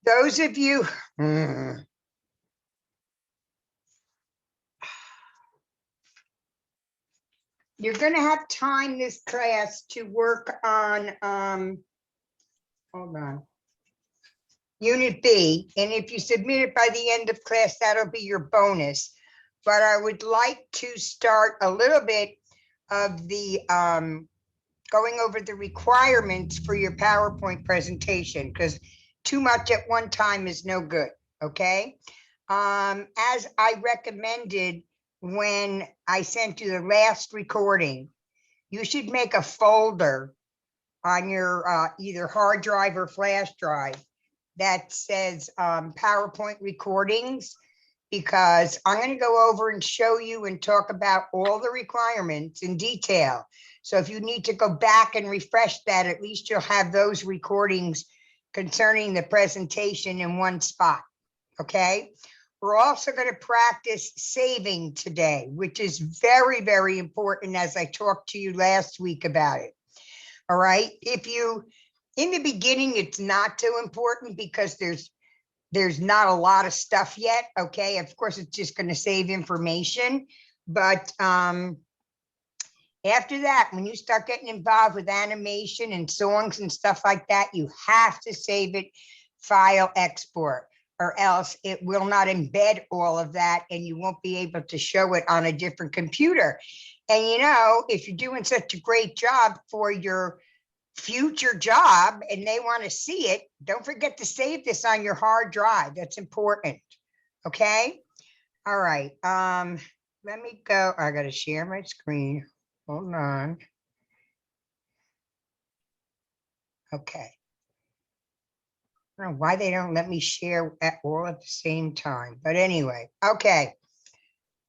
Those of you, you're going to have time this class to work on, hold on, Unit B. And if you submit it by the end of class, that'll be your bonus. But I would like to start a little bit of the going over the requirements for your PowerPoint presentation, because too much at one time is no good, okay? As I recommended when I sent you the last recording, you should make a folder on your either hard drive or flash drive that says PowerPoint recordings, because I'm going to go over and show you and talk about all the requirements in detail. So if you need to go back and refresh that, at least you'll have those recordings concerning the presentation in one spot, okay? We're also going to practice saving today, which is very, very important, as I talked to you last week about it. All right, if you, in the beginning, it's not too important because there's not a lot of stuff yet, okay? Of course, it's just going to save information, but after that, when you start getting involved with animation and songs and stuff like that, you have to save it file export, or else it will not embed all of that and you won't be able to show it on a different computer. And you know, if you're doing such a great job for your future job and they want to see it, don't forget to save this on your hard drive. That's important. Okay. All right. Let me go. I got to share my screen. Hold on. Okay. I don't know why they don't let me share all at the same time, but anyway, okay.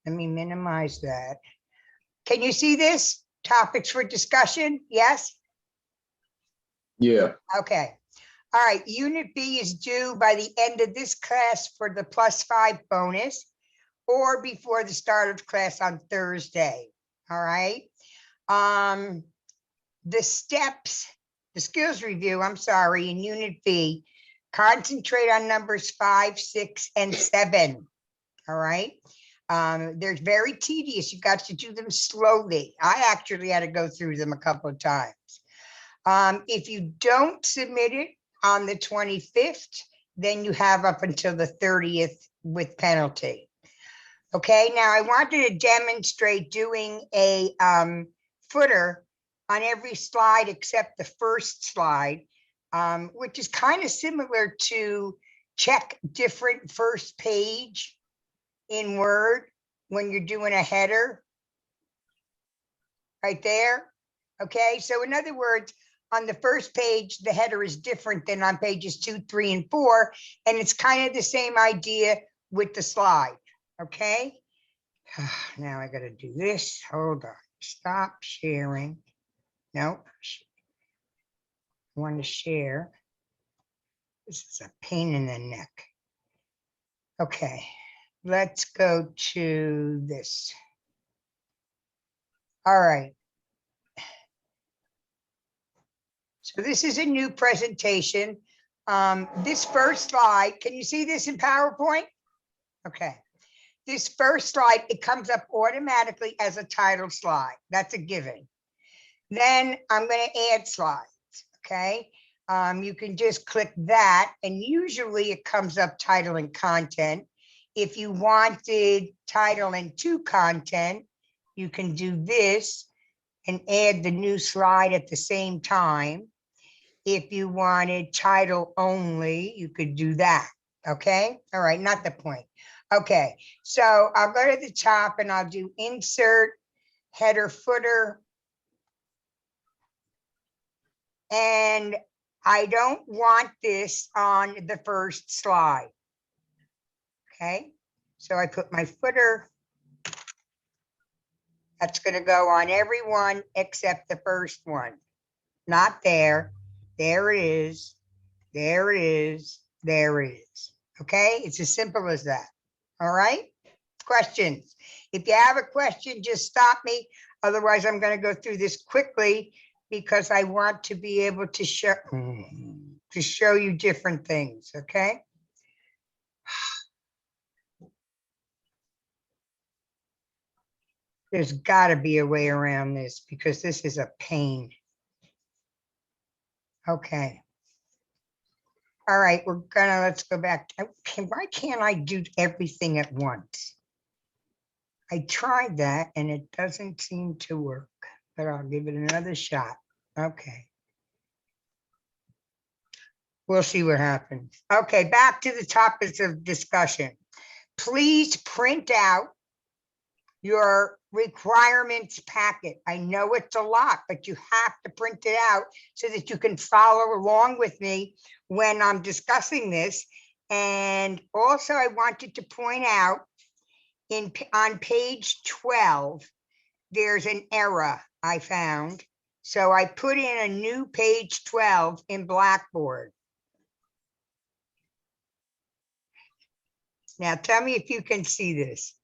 Let me minimize that. Can you see this? Topics for discussion? Yes? Yeah. Okay. All right. Unit B is due by the end of this class for the +5 bonus, or before the start of class on Thursday. All right. The steps, the skills review, I'm sorry, in Unit B, concentrate on numbers 5, 6, and 7. All right. They're very tedious. You got to do them slowly. I actually had to go through them a couple of times. If you don't submit it on the 25th, then you have up until the 30th with penalty. Okay, now I wanted to demonstrate doing a footer on every slide except the first slide, which is kind of similar to check different first page in Word when you're doing a header. Right there. Okay, so in other words, on the first page, the header is different than on pages 2, 3, and 4. And it's kind of the same idea with the slide. Okay. Now I got to do this. Hold on. Stop sharing. Nope. I want to share. This is a pain in the neck. Okay. Let's go to this. All right. So this is a new presentation. This first slide, can you see this in PowerPoint? Okay. This first slide, it comes up automatically as a title slide. That's a given. Then I'm going to add slides. Okay. You can just click that, and usually it comes up title and content. If you wanted title and to content, you can do this and add the new slide at the same time. If you wanted title only, you could do that. Okay. All right. Not the point. Okay. So I'll go to the top and I'll do insert, header, footer. And I don't want this on the first slide. Okay. So I put my footer. That's going to go on every one except the first one. Not there. There it is. There it is. There it is. Okay. It's as simple as that. All right. Questions. If you have a question, just stop me. Otherwise, I'm going to go through this quickly because I want to be able to show. to show you different things, okay? There's gotta be a way around this because this is a pain. Okay. All right, let's go back. Okay, why can't I do everything at once? I tried that and it doesn't seem to work, but I'll give it another shot. Okay. We'll see what happens. Okay, back to the topics of discussion. Please print out your requirements packet. I know it's a lot, but you have to print it out so that you can follow along with me when I'm discussing this. And also I wanted to point out on page 12, there's an error I found. So I put in a new page 12 in Blackboard. Now tell me if you can see this.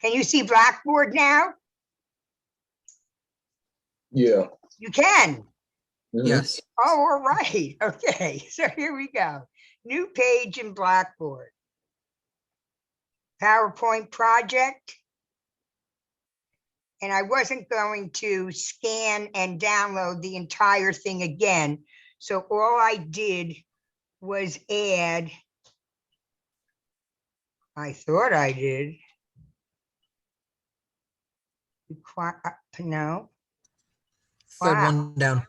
Can you see Blackboard now? Yeah. You can. Mhm. Yes. Oh, all right. Okay, so here we go. New page in Blackboard. PowerPoint project. And I wasn't going to scan and download the entire thing again. So all I did was add, I thought I did. No, Third Wow. one down.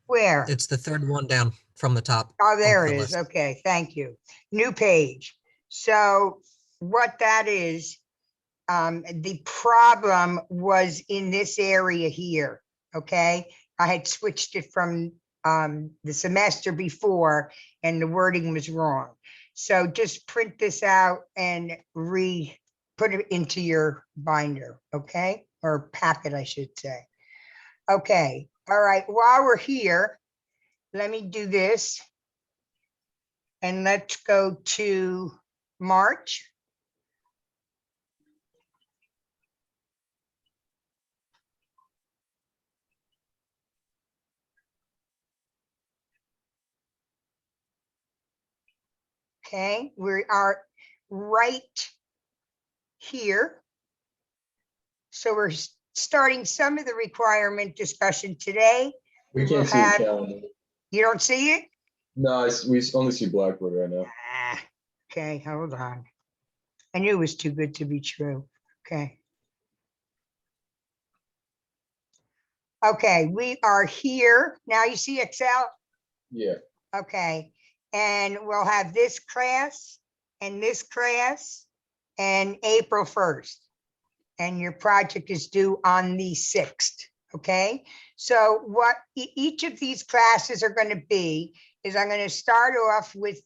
where? It's the third one down from the top. Oh, there of it the is. list. Okay, thank you. New page. So what that is, the problem was in this area here, okay? I had switched it from the semester before and the wording was wrong. So just print this out and put it into your binder, okay? Or packet, I should say. Okay, all right, while we're here, let me do this. And let's go to March. Okay, we are right here. So we're starting some of the requirement discussion today. We will can't see the have- calendar. You don't see it? No, we only see Blackboard right now. Ah, okay, hold on. I knew it was too good to be true. Okay. Okay, we are here. Now you see Excel? Yeah. Okay, and we'll have this class and April 1st. And your project is due on the 6th, okay? So what each of these classes are going to be is I'm going to start off with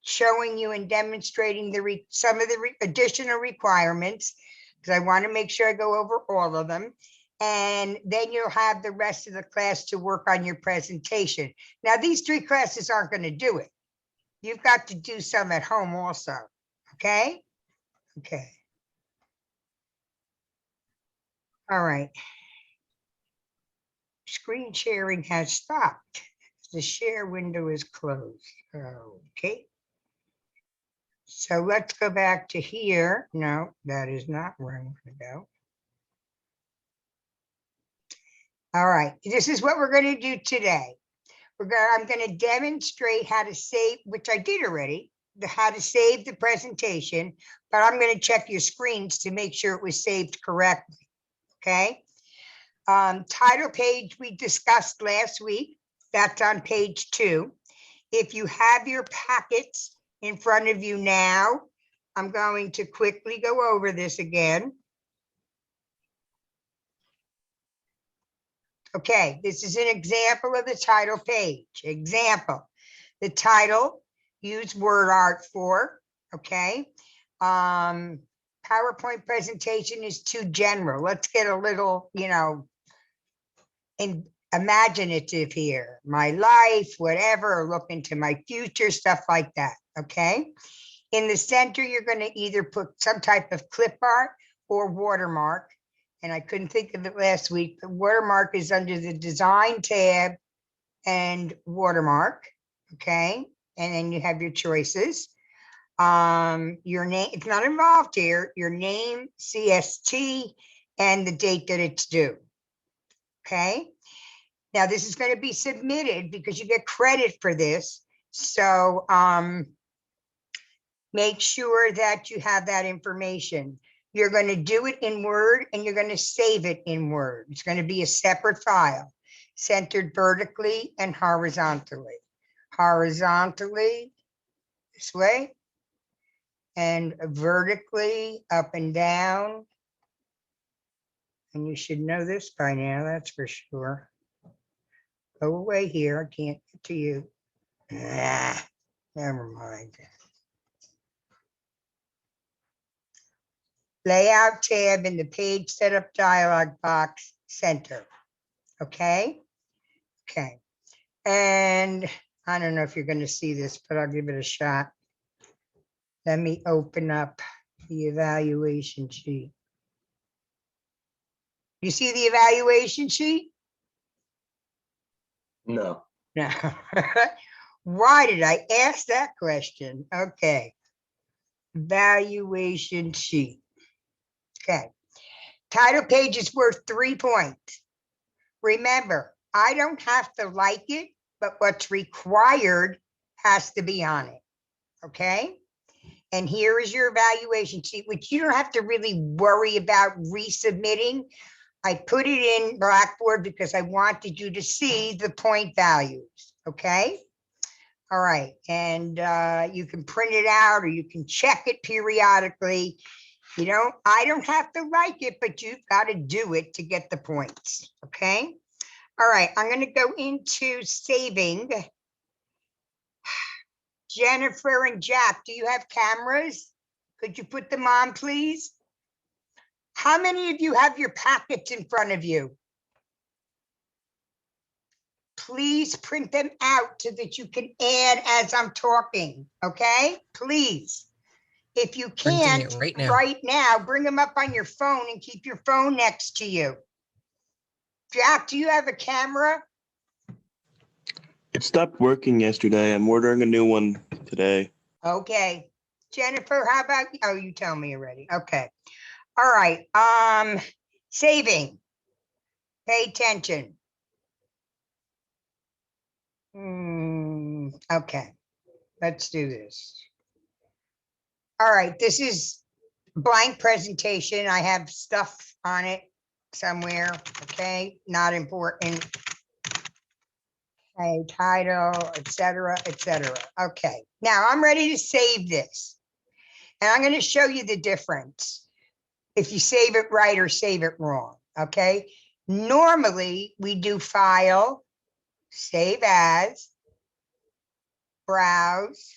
showing you and demonstrating some of the additional requirements, because I want to make sure I go over all of them. And then you'll have the rest of the class to work on your presentation. Now, these 3 classes aren't going to do it. You've got to do some at home also, okay? Okay. All right. Screen sharing has stopped. The share window is closed. Okay. So let's go back to here. No, that is not where I'm going to go. All right. This is what we're going to do today. I'm going to demonstrate how to save, which I did already, how to save the presentation, but I'm going to check your screens to make sure it was saved correctly. Okay. Title page we discussed last week. That's on page 2. If you have your packets in front of you now, I'm going to quickly go over this again. Okay, this is an example of the title page. Example, the title, use word art for, okay? PowerPoint presentation is too general. Let's get a little, imaginative here. My life, whatever, look into my future, stuff like that, okay? In the center, you're going to either put some type of clip art or watermark. And I couldn't think of it last week. The watermark is under the design tab and watermark, okay? And then you have your choices. Your name, it's not involved here, your name, CST, and the date that it's due. Okay? Now this is going to be submitted because you get credit for this. So make sure that you have that information. You're going to do it in Word and you're going to save it in Word. It's going to be a separate file, centered vertically and horizontally. Horizontally this way, and vertically up and down. And you should know this by now, that's for sure. Go away here, I can't get to you. Ah, never mind. Layout tab in the page setup dialog box center. Okay? Okay. And I don't know if you're going to see this, but I'll give it a shot. Let me open up the evaluation sheet. You see the evaluation sheet? No. No. Why did I ask that question? Okay. Evaluation sheet. Okay. Title page is worth 3 points. Remember, I don't have to like it, but what's required has to be on it. Okay? And here is your evaluation sheet, which you don't have to really worry about resubmitting. I put it in Blackboard because I wanted you to see the point values. Okay? All right. And you can print it out or you can check it periodically. You know, I don't have to like it, but you've got to do it to get the points. Okay. All right. I'm going to go into saving. Jennifer and Jack, do you have cameras? Could you put them on, please? How many of you have your packets in front of you? Please print them out so that you can add as I'm talking. Okay, please. If you Printing can't it right now. right now, bring them up on your phone and keep your phone next to you. Jack, do you have a camera? It stopped working yesterday. I'm ordering a new one today. Okay. Jennifer, how about, oh, you tell me already. Okay. All right. Saving. Pay attention. Okay. Let's do this. All right. This is blank presentation. I have stuff on it somewhere. Okay. Not important. Okay. Title, etc., etc. Okay. Now I'm ready to save this. And I'm going to show you the difference if you save it right or save it wrong. Okay. Normally we do file, save as, browse.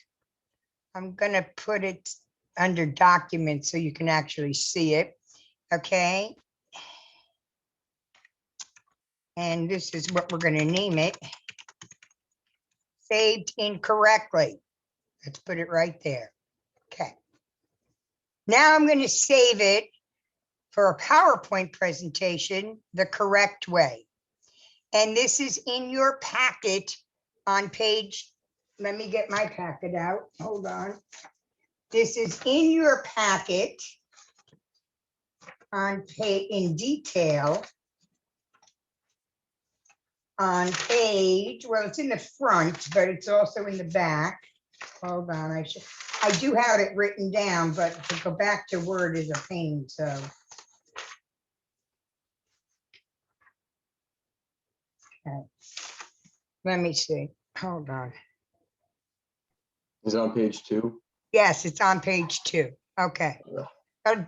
I'm going to put it under documents so you can actually see it. Okay. And this is what we're going to name it. Saved incorrectly. Let's put it right there. Okay. Now I'm going to save it for a PowerPoint presentation the correct way. And this is in your packet on page, let me get my packet out. Hold on. This is in your packet on page in detail on page, well, it's in the front, but it's also in the back. Hold on, I do have it written down, but to go back to Word is a pain, so. Okay. Let me see, hold on. Is it on page 2? Yes, it's on page 2. Okay.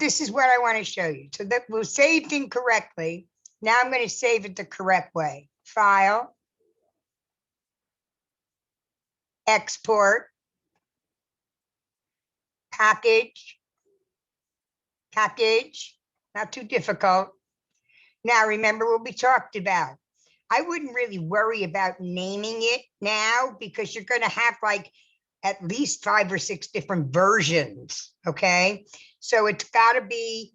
This is what I want to show you. So that was saved incorrectly. Now I'm going to save it the correct way. File. Export. Package. Package. Not too difficult. Now remember what we talked about. I wouldn't really worry about naming it now because you're going to have like at least 5 or 6 different versions. Okay. So it's got to be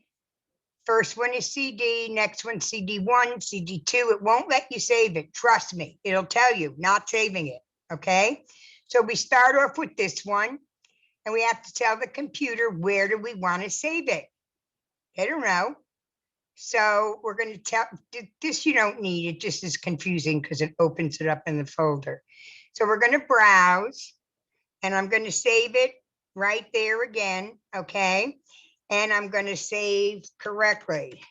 First one is CD, next one CD1, CD2. It won't let you save it. Trust me. It'll tell you not saving it. Okay. So we start off with this one and we have to tell the computer where do we want to save it. I don't know. So we're going to tell this, you don't need it, just is confusing because it opens it up in the folder. So we're going to browse and I'm going to save it right there again. Okay. And I'm going to save correctly.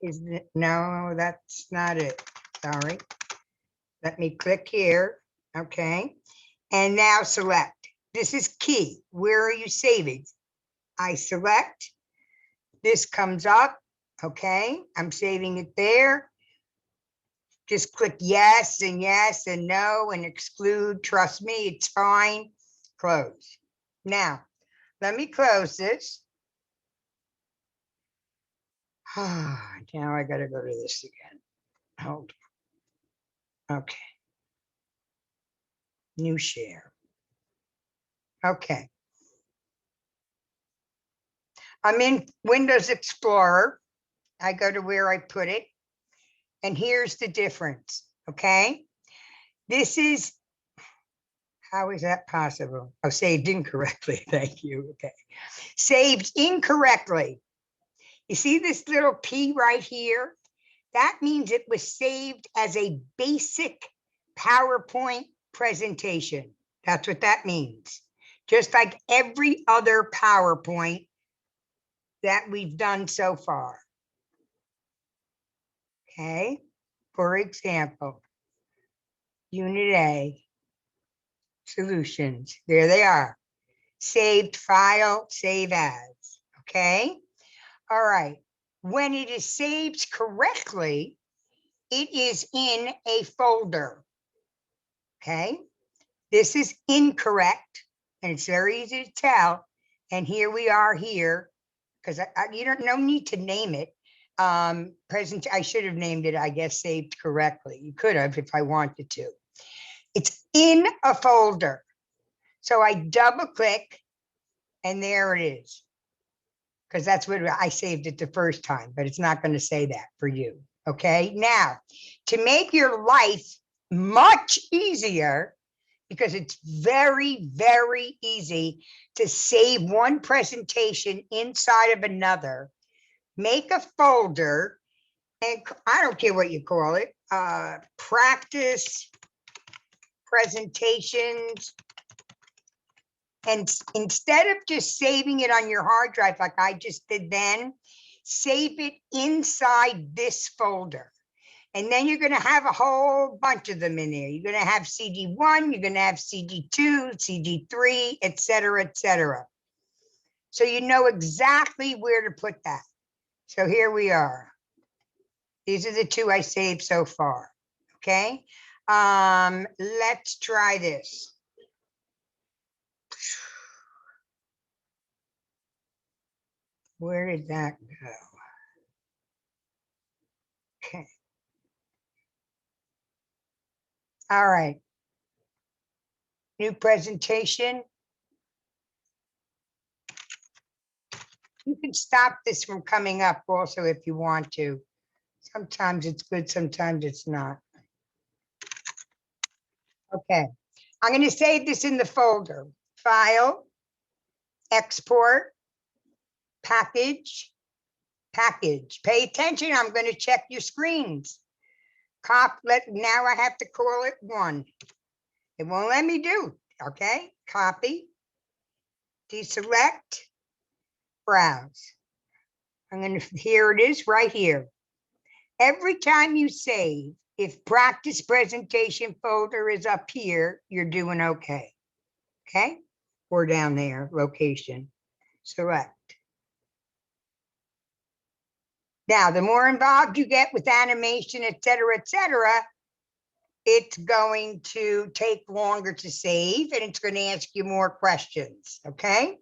Is it? No, that's not it. Sorry. Let me click here. Okay. And now select. This is key. Where are you saving? I select. This comes up. Okay. I'm saving it there. Just click yes and no and exclude. Trust me, it's fine. Close. Now, let me close this. Now I gotta go to this again. Hold on. Okay. New share. Okay. I'm in Windows Explorer. I go to where I put it. And here's the difference. Okay. This is, how is that possible? Oh, saved incorrectly. Thank you. Okay. Saved incorrectly. You see this little P right here? That means it was saved as a basic PowerPoint presentation. That's what that means. Just like every other PowerPoint that we've done so far. Okay, for example, Unit A, solutions, there they are. Saved file, save as, okay? All right, when it is saved correctly, it is in a folder, okay? This is incorrect, and it's very easy to tell. And here we are here, because you don't no need to name it. I should have named it, I guess, saved correctly. You could have if I wanted to. It's in a folder. So I double click and there it is. Because that's what I saved it the first time, but it's not going to say that for you. Okay. Now, to make your life much easier, because it's very, very easy to save one presentation inside of another, make a folder, and I don't care what you call it, practice presentations. And instead of just saving it on your hard drive like I just did then, save it inside this folder. And then you're going to have a whole bunch of them in there. You're going to have CD1, you're going to have CD2, CD3, et cetera, et cetera. So you know exactly where to put that. So here we are. These are the two I saved so far. Okay. Let's try this. Where did that go? Okay. All right. New presentation. You can stop this from coming up also if you want to. Sometimes it's good, sometimes it's not. Okay. I'm going to save this in the folder. File, export, package, package. Pay attention. I'm going to check your screens. Now I have to call it 1. It won't let me do. Okay. Copy, deselect, browse. I'm going to, here it is right here. Every time you save, if practice presentation folder is up here, you're doing okay. Okay. Or down there, location, select. Now, the more involved you get with animation, et cetera, it's going to take longer to save and it's going to ask you more questions. Okay.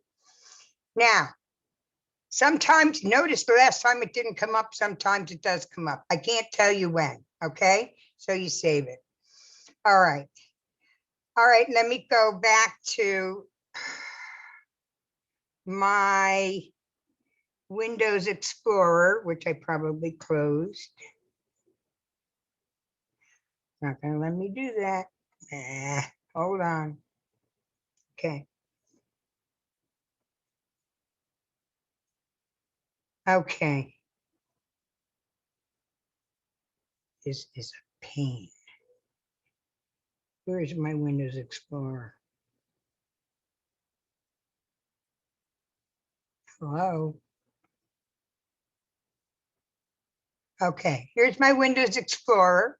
Now, sometimes, notice the last time it didn't come up, sometimes it does come up. I can't tell you when. Okay. So you save it. All right. All right. Let me go back to my Windows Explorer, which I probably closed. Not gonna let me do that. Hold on. Okay. Okay. This is a pain. Where's my Windows Explorer? Hello? Okay, here's my Windows Explorer.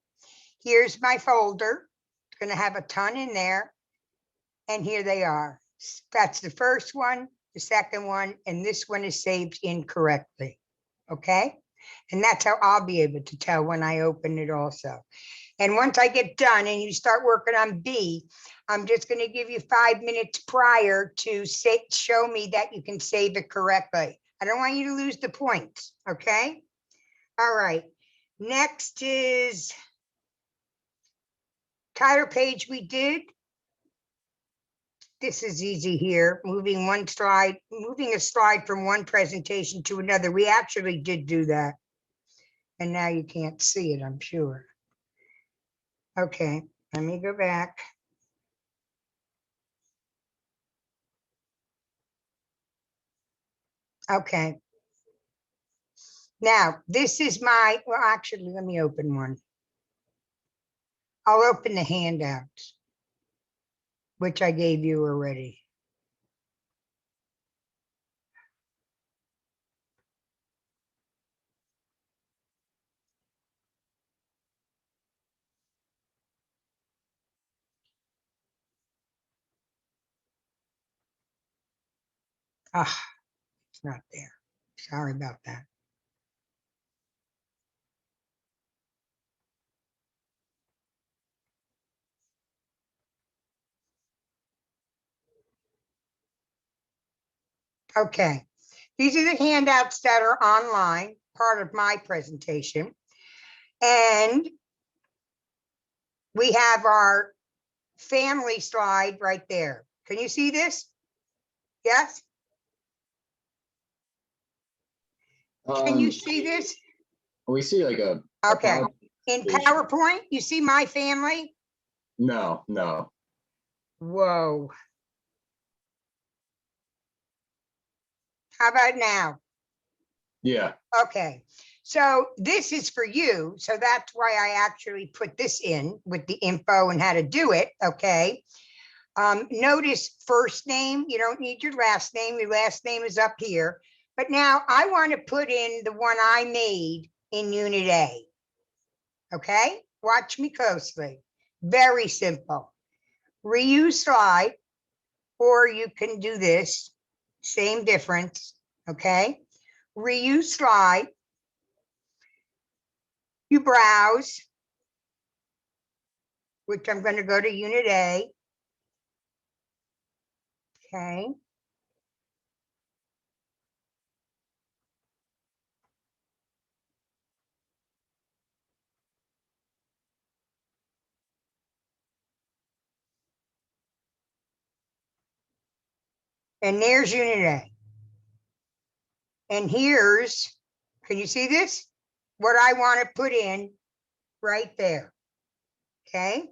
Here's my folder. It's gonna have a ton in there. And here they are. That's the first one, the second one, and this one is saved incorrectly. Okay? And that's how I'll be able to tell when I open it also. And once I get done and you start working on B, I'm just going to give you 5 minutes prior to show me that you can save it correctly. I don't want you to lose the points, okay? All right. Next is title page we did. This is easy here, moving a slide from one presentation to another. We actually did do that. And now you can't see it, I'm sure. Okay, let me go back. Okay. Now, this is my, well, actually, let me open one. I'll open the handouts, which I gave you already. Ah, it's not there. Sorry about that. Okay, these are the handouts that are online, part of my presentation. And we have our family slide right there. Can you see this? Yes? Can you see this? We see like a. Okay. In presentation. PowerPoint, you see my family? No. Whoa. How about now? Yeah. Okay, so this is for you. So that's why I actually put this in with the info and how to do it, okay? Notice first name, you don't need your last name. Your last name is up here. But now I want to put in the one I made in Unit A. Okay, watch me closely. Very simple. Reuse slide, or you can do this, same difference, okay? Reuse slide. You browse, which I'm going to go to Unit A. Okay. And there's Unit A. And here's, can you see this? What I want to put in right there. Okay.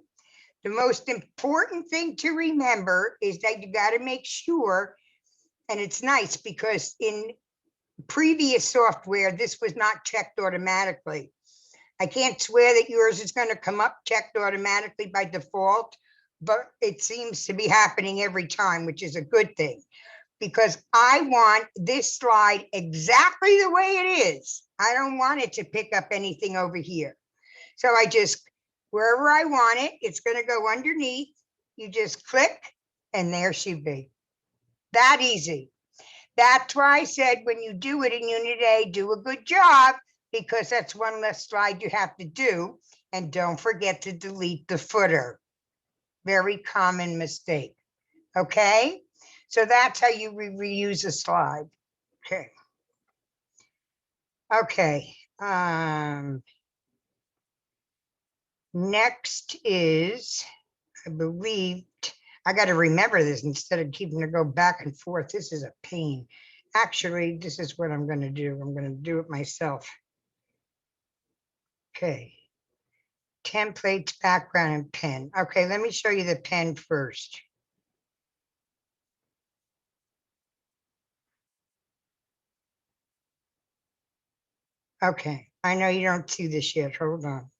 The most important thing to remember is that you got to make sure, and it's nice because in previous software, this was not checked automatically. I can't swear that yours is going to come up checked automatically by default, but it seems to be happening every time, which is a good thing. Because I want this slide exactly the way it is. I don't want it to pick up anything over here. So I just, wherever I want it, it's going to go underneath. You just click and there she be. That easy. That's why I said when you do it in Unit A, do a good job, because that's one less slide you have to do. And don't forget to delete the footer. Very common mistake. Okay? So that's how you reuse a slide. Okay. Okay. Next is, I believe, I got to remember this instead of keeping to go back and forth. This is a pain. Actually, this is what I'm gonna do. I'm gonna do it myself. Okay. Templates, background, and pen. Okay, let me show you the pen first. Okay, I know you don't see this yet. Hold on.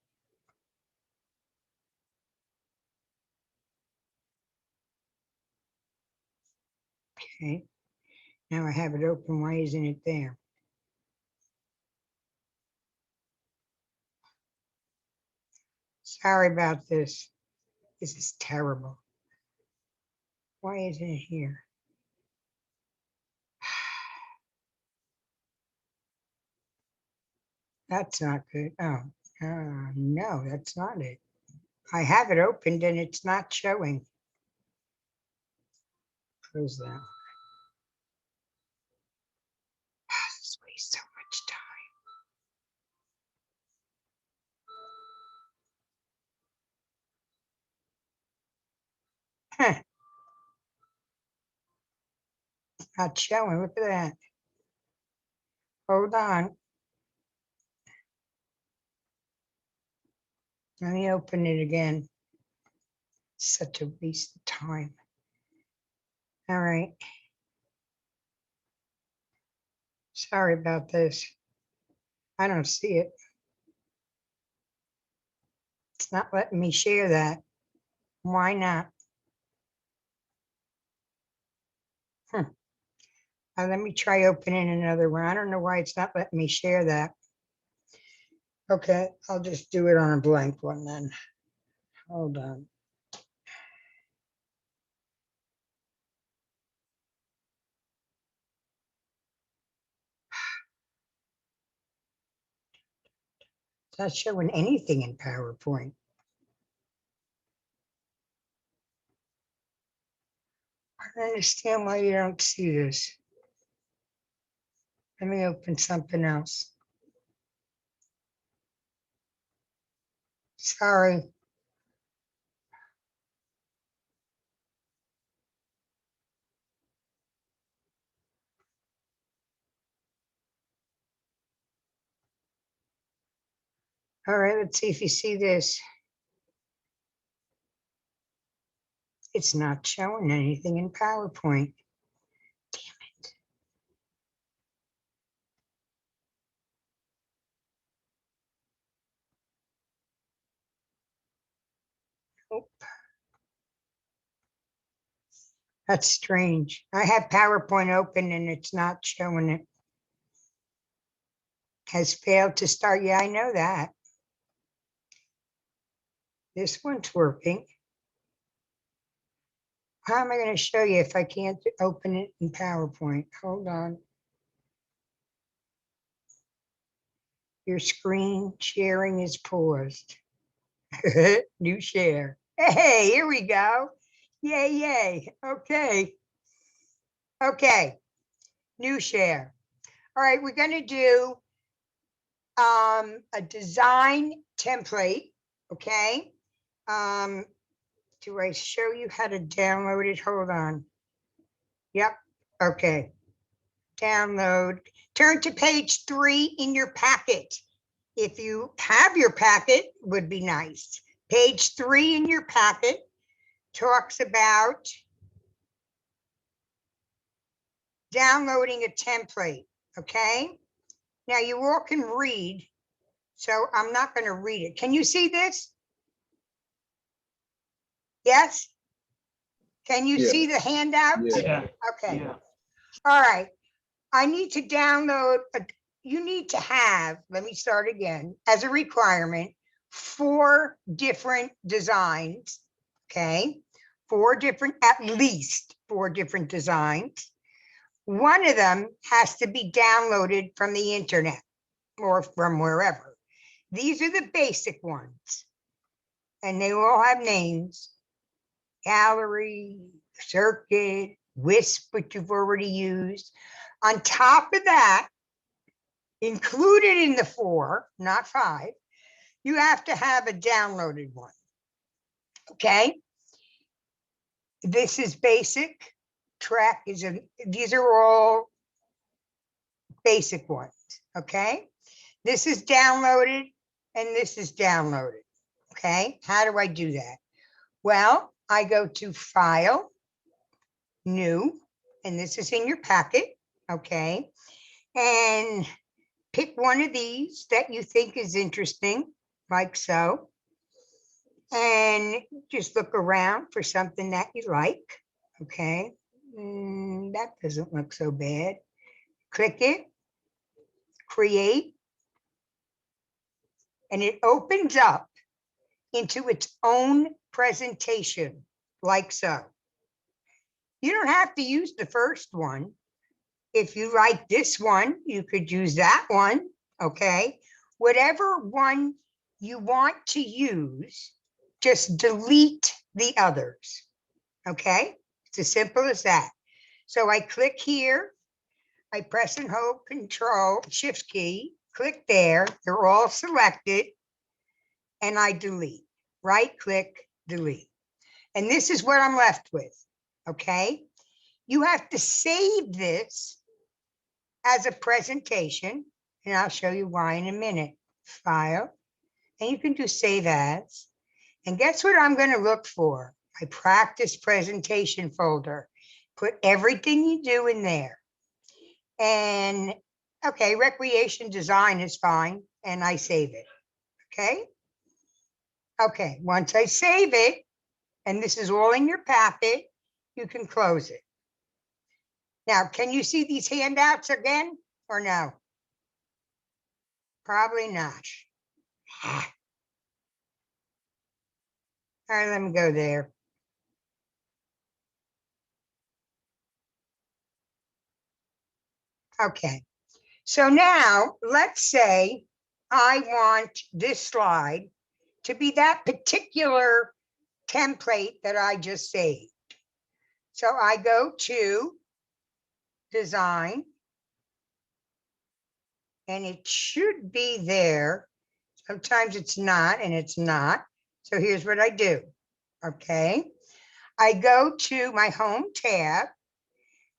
Okay, now I have it open. Why isn't it there? Sorry about this. This is terrible. Why isn't it here? That's not good. Oh, no, that's not it. I have it opened and it's not showing. Close that. This wastes so much time. Not showing. Look at that. Hold on. Let me open it again. Such a waste of time. All right. Sorry about this. I don't see it. It's not letting me share that. Why not? Let me try opening another one. I don't know why it's not letting me share that. Okay, I'll just do it on a blank one then. Hold on. It's not showing anything in PowerPoint. I don't understand why you don't see this. Let me open something else. Sorry. All right, let's see if you see this. It's not showing anything in PowerPoint. Damn it. Nope. That's strange. I have PowerPoint open and it's not showing it. Has failed to start. Yeah, I know that. This one's working. How am I going to show you if I can't open it in PowerPoint? Hold on. Your screen sharing is paused. New share. Hey, here we go. Yay, yay. Okay. Okay. New share. All right, we're going to do a design template. Okay. Do I show you how to download it? Hold on. Yep. Okay. Download. Turn to page 3 in your packet. If you have your packet, would be nice. Page 3 in your packet talks about downloading a template. Okay. Now you all can read, so I'm not going to read it. Can you see this? Yes? Can you Yeah. see the handout? Yeah. Okay. All right. I need to download, you need to have, let me start again, as a requirement, 4 different designs, okay? 4 different, at least 4 different designs. One of them has to be downloaded from the internet or from wherever. These are the basic ones. And they all have names. Gallery, Circuit, Wisp, which you've already used. On top of that, included in the 4, not 5, you have to have a downloaded one. Okay. This is basic. Track is these are all basic ones, okay? This is downloaded and this is downloaded, okay? How do I do that? Well, I go to File, New, and this is in your packet, okay? And pick one of these that you think is interesting, like so. And just look around for something that you like, okay? That doesn't look so bad. Click it, create, and it opens up into its own presentation, like so. You don't have to use the first one. If you like this one, you could use that one, okay? Whatever one you want to use, just delete the others, okay? It's as simple as that. So I click here, I press and hold Control Shift key, click there, they're all selected, and I delete. Right click, delete. And this is what I'm left with, okay? You have to save this as a presentation, and I'll show you why in a minute. File, and you can do Save As. And guess what I'm going to look for? My practice presentation folder. Put everything you do in there. And okay, recreation design is fine, and I save it. Okay. Okay, once I save it, and this is all in your packet, you can close it. Now, can you see these handouts again or no? Probably not. All right, let me go there. Okay, so now let's say I want this slide to be that particular template that I just saved. So I go to Design, and it should be there. Sometimes it's not, and it's not. So here's what I do, okay? I go to my Home tab,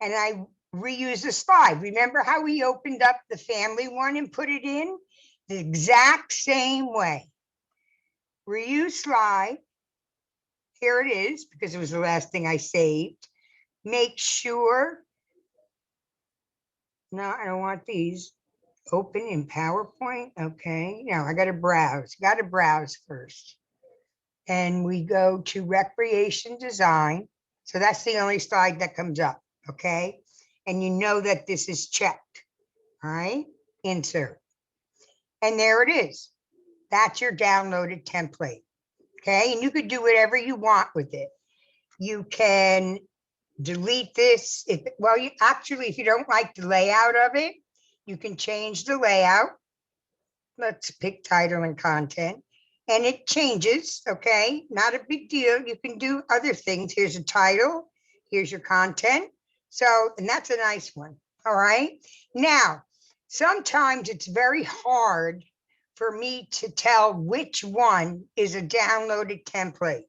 and I reuse the slide. Remember how we opened up the family one and put it in? The exact same way. Reuse slide. Here it is, because it was the last thing I saved. Make sure, no, I don't want these. Open in PowerPoint, okay. Now I gotta browse first. And we go to Recreation Design. So that's the only slide that comes up, okay? And you know that this is checked, all right? Insert. And there it is. That's your downloaded template, okay? And you could do whatever you want with it. You can delete this. Well, you actually, if you don't like the layout of it, you can change the layout. Let's pick title and content. And it changes, okay? Not a big deal. You can do other things. Here's a title. Here's your content. So, and that's a nice one, all right? Now, sometimes it's very hard for me to tell which one is a downloaded template.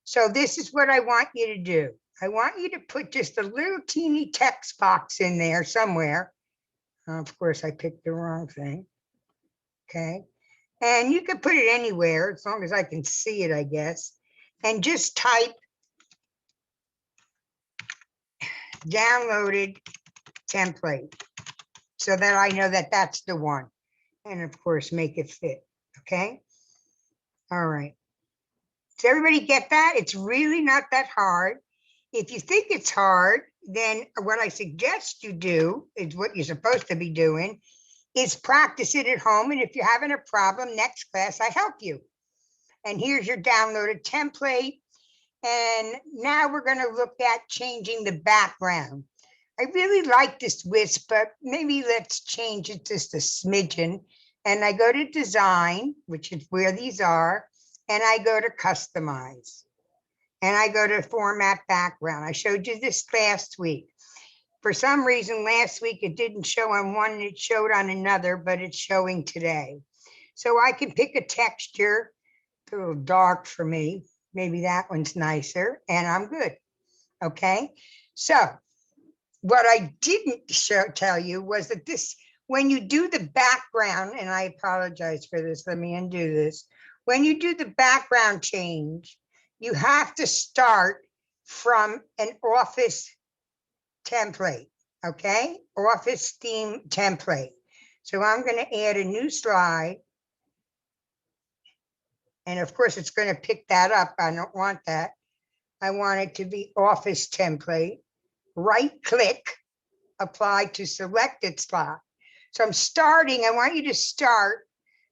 So this is what I want you to do. I want you to put just a little teeny text box in there somewhere. Of course, I picked the wrong thing. Okay. And you can put it anywhere as long as I can see it, I guess. And just type downloaded template so that I know that that's the one. And of course, make it fit. Okay. All right. Does everybody get that? It's really not that hard. If you think it's hard, then what I suggest you do is what you're supposed to be doing is practice it at home. And if you're having a problem, next class, I help you. And here's your downloaded template. And now we're going to look at changing the background. I really like this wisp, but maybe let's change it just a smidgen. And I go to Design, which is where these are, and I go to Customize. And I go to Format Background. I showed you this last week. For some reason, last week it didn't show on one, and it showed on another, but it's showing today. So I can pick a texture, a little dark for me. Maybe that one's nicer, and I'm good. Okay, so what I didn't tell you was that this, when you do the background, and I apologize for this, let me undo this. When you do the background change, you have to start from an Office template, okay? Office theme template. So I'm going to add a new slide. And of course, it's going to pick that up. I don't want that. I want it to be Office template. Right click, apply to selected slot. So I'm starting, I want you to start.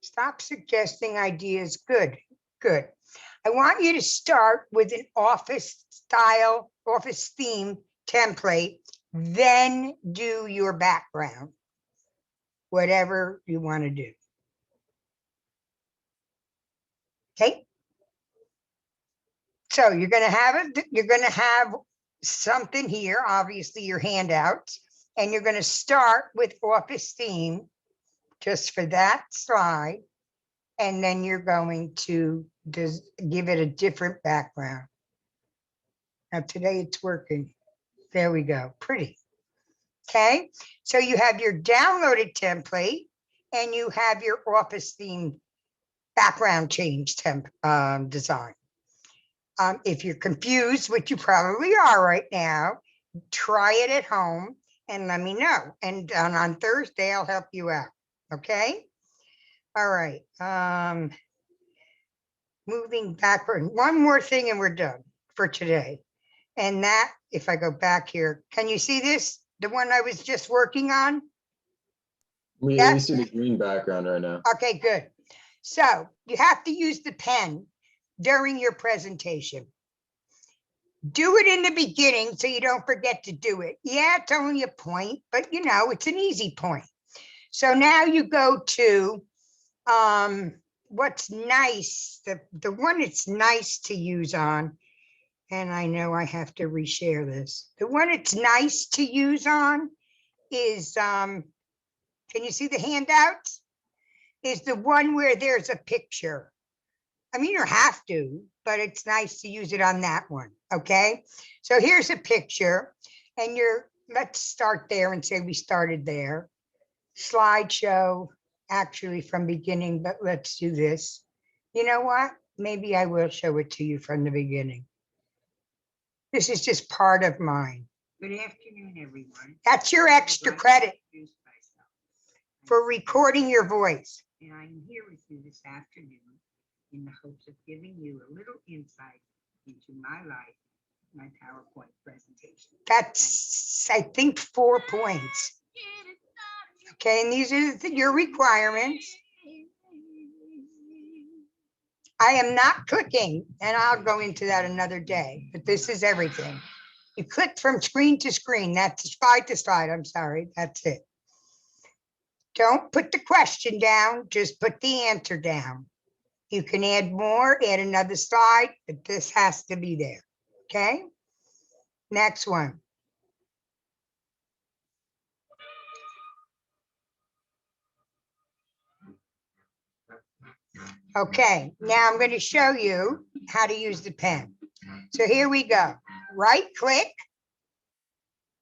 Stop suggesting ideas. Good, good. I want you to start with an Office style, Office theme template, then do your background, whatever you want to do. Okay. So you're going to have it, you're going to have something here, obviously your handouts, and you're going to start with Office theme just for that slide. And then you're going to just give it a different background. Now today it's working. There we go. Pretty. Okay. So you have your downloaded template and you have your Office theme background change design. If you're confused, which you probably are right now, try it at home and let me know. And on Thursday, I'll help you out. Okay. All right. Moving backward, one more thing and we're done for today. And that, if I go back here, can you see this? The one I was just working on? We Yeah. see the green background right now. Okay, good. So you have to use the pen during your presentation. Do it in the beginning so you don't forget to do it. Yeah, it's only a point, but you know, it's an easy point. So now you go to what's nice, the one it's nice to use on, and I know I have to reshare this. The one it's nice to use on is, can you see the handouts? Is the one where there's a picture. I mean, you don't have to, but it's nice to use it on that one, okay? So here's a picture, and let's start there and say we started there. Slideshow, actually from beginning, but let's do this. You know what? Maybe I will show it to you from the beginning. This is just part of mine. Good afternoon, everyone. That's your extra credit for recording your voice. And I'm here with you this afternoon in the hopes of giving you a little insight into my life, my PowerPoint presentation. That's, I think, 4 points. Okay, and these are your requirements. I am not clicking, and I'll go into that another day, but this is everything. You click from screen to screen. That's slide to slide. I'm sorry. That's it. Don't put the question down, just put the answer down. You can add more, add another slide, but this has to be there. Okay. Next one. Okay, now I'm going to show you how to use the pen. So here we go. Right click.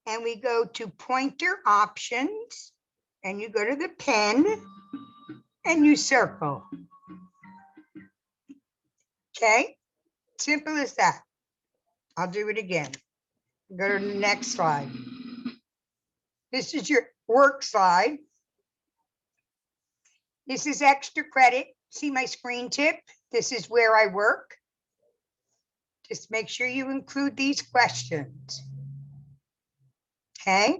And we go to pointer options. And you go to the pen. And you circle. Okay, simple as that. I'll do it again. Go to the next slide. This is your work slide. This is extra credit. See my screen tip? This is where I work. Just make sure you include these questions. Okay.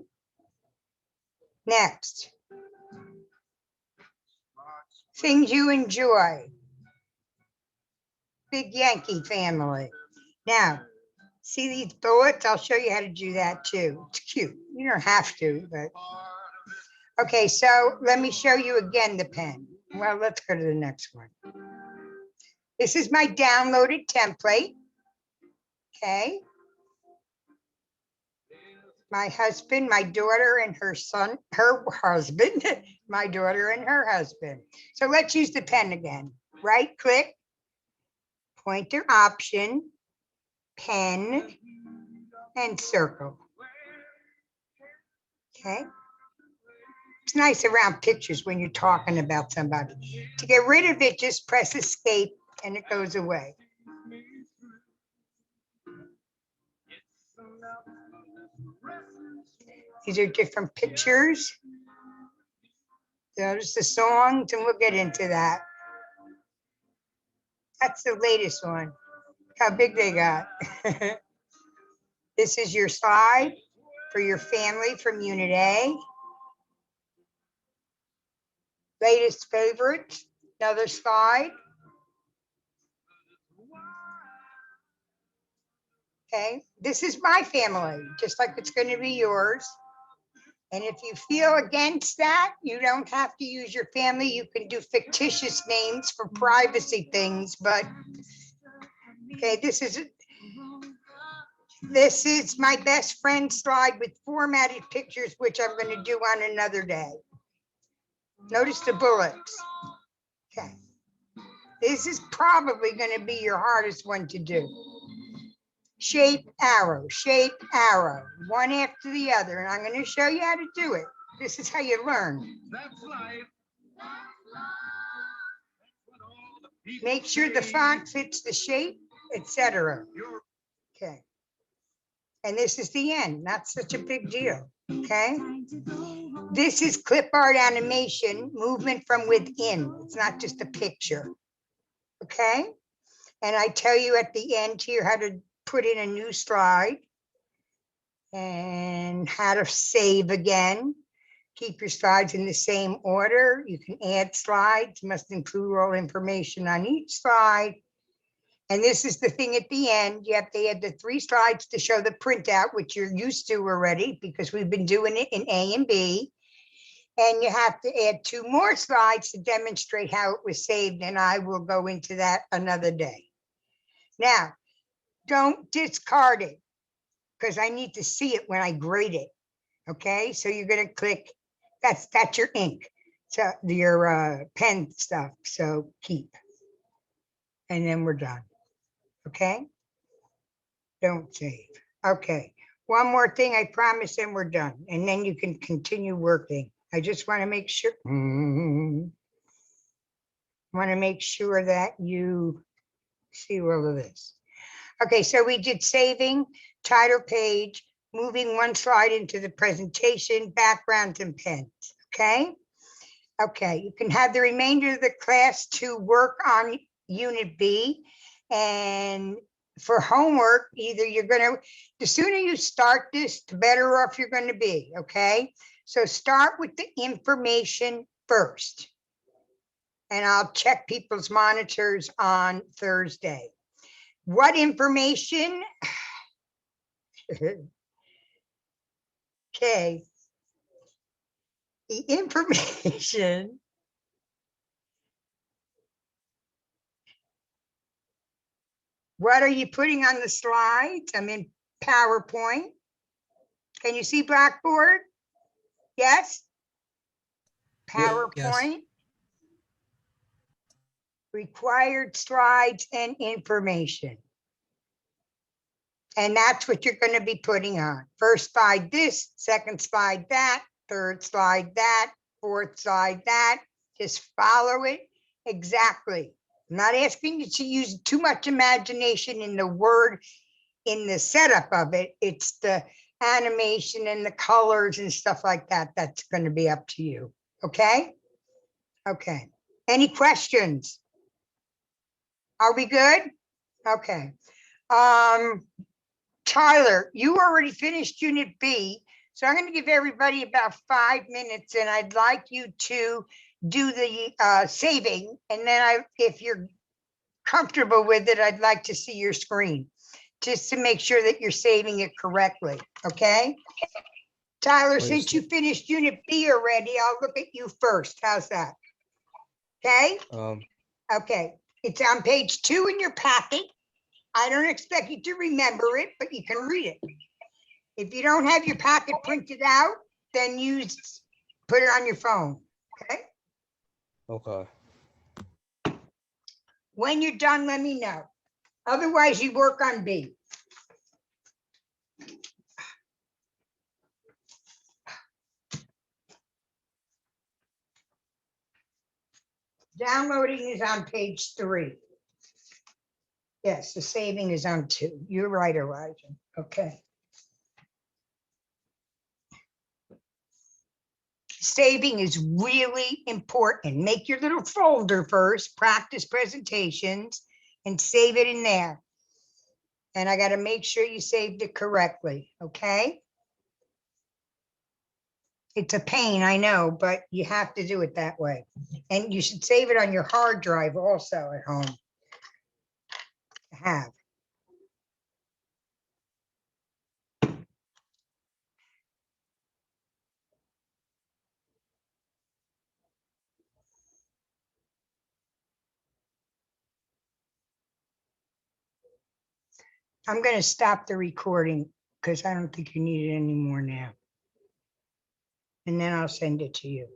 Next. Things you enjoy. Big Yankee family. Now, see these bullets? I'll show you how to do that too. It's cute. You don't have to, but. Okay, so let me show you again the pen. Well, let's go to the next one. This is my downloaded template. Okay. My husband, my daughter, and her son, her husband, my daughter and her husband. So let's use the pen again. Right click, pointer option, pen, and circle. Okay. It's nice around pictures when you're talking about somebody. To get rid of it, just press escape and it goes away. These are different pictures. There's the songs, and we'll get into that. That's the latest one. How big they got. This is your slide for your family from Unit A. Latest favorites, another slide. Okay, this is my family, just like it's going to be yours. And if you feel against that, you don't have to use your family. You can do fictitious names for privacy things, but okay, this is my best friend slide with formatted pictures, which I'm going to do on another day. Notice the bullets. Okay. This is probably going to be your hardest one to do. Shape arrow, one after the other. And I'm going to show you how to do it. This is how you learn. Make sure the font fits the shape, etc. Okay. And this is the end. Not such a big deal. Okay. This is clip art animation, movement from within. It's not just a picture. Okay. And I tell you at the end here how to put in a new slide and how to save again. Keep your slides in the same order. You can add slides, must include all information on each slide. And this is the thing at the end. You have to add the 3 slides to show the printout, which you're used to already because we've been doing it in A and B. And you have to add 2 more slides to demonstrate how it was saved. And I will go into that another day. Now, don't discard it because I need to see it when I grade it. Okay, so you're going to click, that's your ink, so your pen stuff, so keep. And then we're done. Okay, don't save. Okay, one more thing, I promise, and we're done. And then you can continue working. I just want to make sure. Want to make sure that you see all of this. Okay, so we did saving, title page, moving one slide into the presentation, backgrounds and pens, okay? Okay, you can have the remainder of the class to work on Unit B. And for homework, either you're gonna, the sooner you start this, the better off you're gonna be, okay? So start with the information first. And I'll check people's monitors on Thursday. What information? Okay. The information. What are you putting on the slides? I'm in PowerPoint. Can you see Blackboard? Yes? PowerPoint. Required slides and information. And that's what you're going to be putting on. First slide this, second slide that, third slide that, fourth slide that. Just follow it exactly. I'm not asking you to use too much imagination in the word, in the setup of it. It's the animation and the colors and stuff like that. That's going to be up to you. Okay? Okay. Any questions? Are we good? Okay. Tyler, you already finished Unit B, so I'm going to give everybody about 5 minutes, and I'd like you to do the saving, and then if you're comfortable with it, I'd like to see your screen, just to make sure that you're saving it correctly, okay? Tyler, since you finished Unit B already, I'll look at you first. How's that? Okay? Okay, it's on page 2 in your packet. I don't expect you to remember it, but you can read it. If you don't have your packet printed out, then put it on your phone, okay? Okay. When you're done, let me know. Otherwise, you work on B. Downloading is on page 3. Yes, the saving is on 2. You're right, Elijah. Okay. Saving is really important. Make your little folder first, practice presentations, and save it in there. And I got to make sure you saved it correctly, okay? It's a pain, I know, but you have to do it that way. And you should save it on your hard drive also at home. Have. I'm going to stop the recording because I don't think you need it anymore now. And then I'll send it to you.